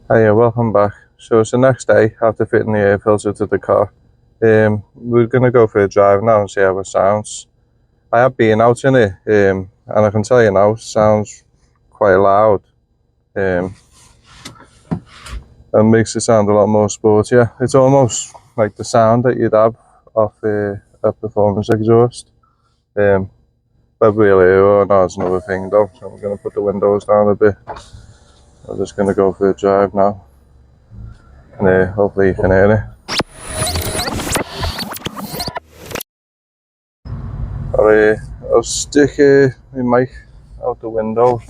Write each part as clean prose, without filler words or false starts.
Hi, welcome back. So it's the next day after fitting the air filter to the car. We're going to go for a drive now and see how it sounds. I have been out in it, and I can tell you now, it sounds quite loud. And makes it sound a lot more sportier. It's almost like the sound that you'd have off a performance exhaust. Whether we'll hear it or not is another thing though, so I'm going to put the windows down a bit. I'm just going to go for a drive now, and hopefully you can hear it. I'll stick my mic out the window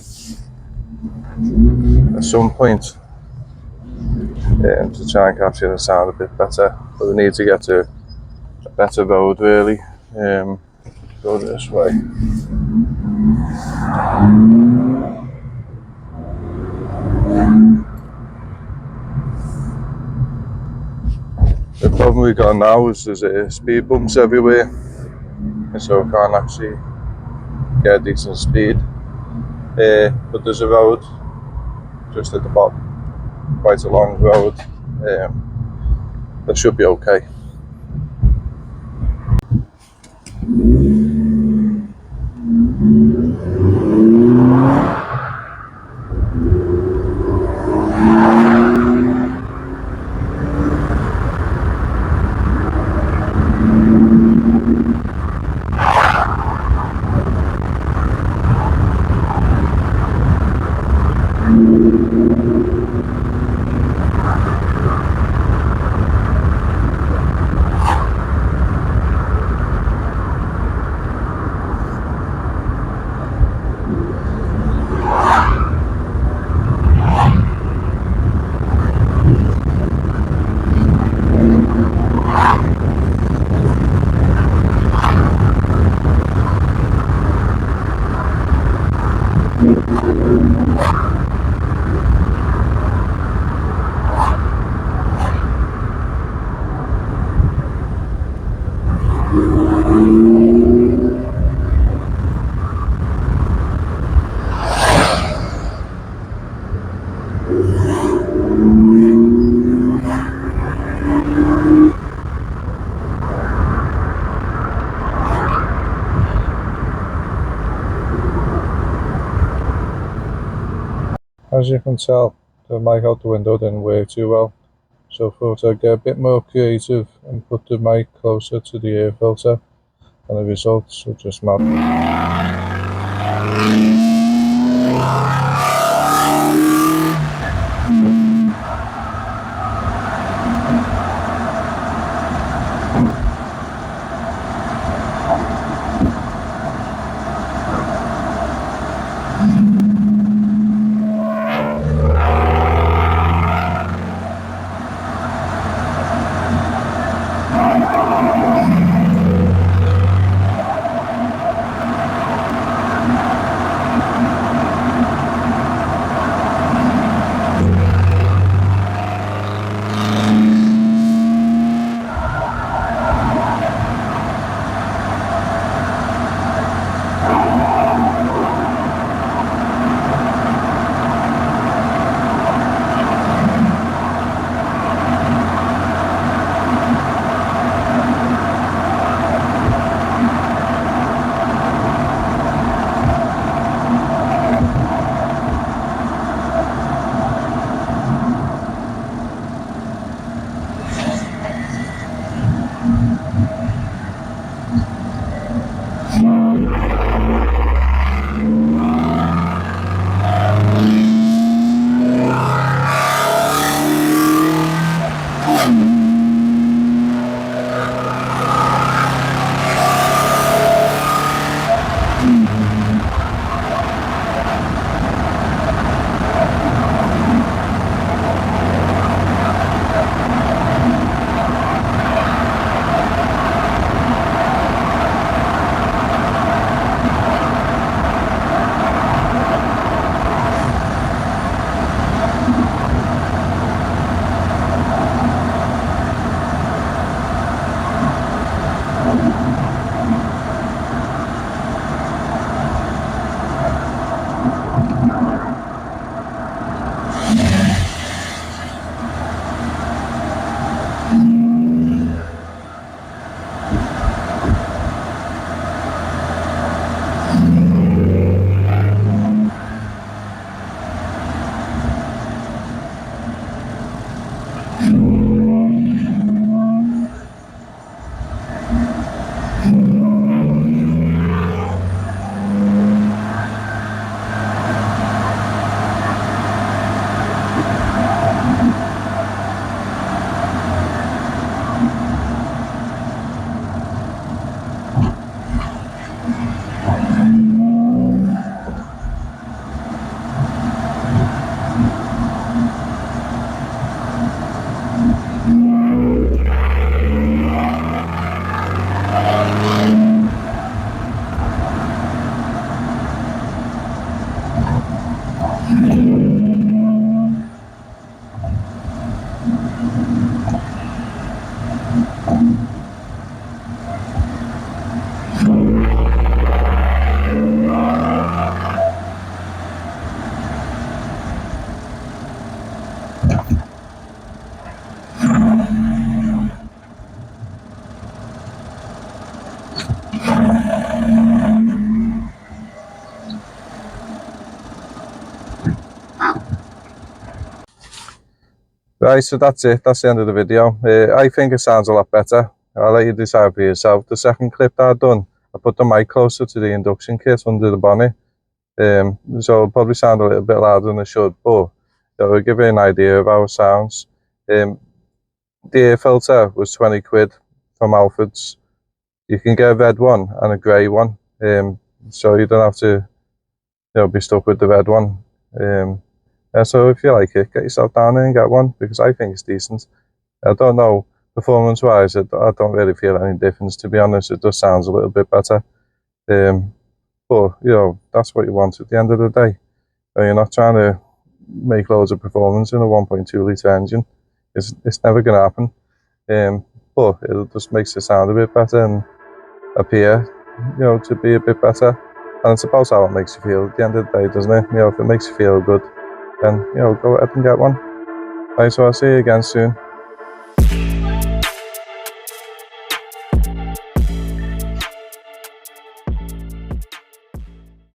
at some point to try and capture the sound a bit better. But we need to get to a better road really. Go this way. The problem we've got now is there's speed bumps everywhere, so I can't actually get a decent speed. But there's a road just at the bottom, quite a long road. That should be okay. As you can tell, the mic out the window didn't work too well, so I thought I'd get a bit more creative and put the mic closer to the air filter, and the results are just mad. Right, so that's it. That's the end of the video. I think it sounds a lot better. I'll let you decide for yourself. The second clip that I've done, I put the mic closer to the induction kit under the bonnet. So it'll probably sound a little bit louder than it should, but it'll give you an idea of how it sounds. The air filter was 20 quid from Halfords. You can get a red one and a grey one, so you don't have to be stuck with the red one. So if you like it, get yourself down there and get one, because I think it's decent. I don't know, performance wise, I don't really feel any difference, to be honest. It just sounds a little bit better. But that's what you want at the end of the day. You're not trying to make loads of performance in a 1.2 litre engine. It's never going to happen. But it just makes it sound a bit better and appear, to be a bit better. And it's about how it makes you feel at the end of the day, doesn't it? If it makes you feel good, then go ahead and get one. Right, so I'll see you again soon.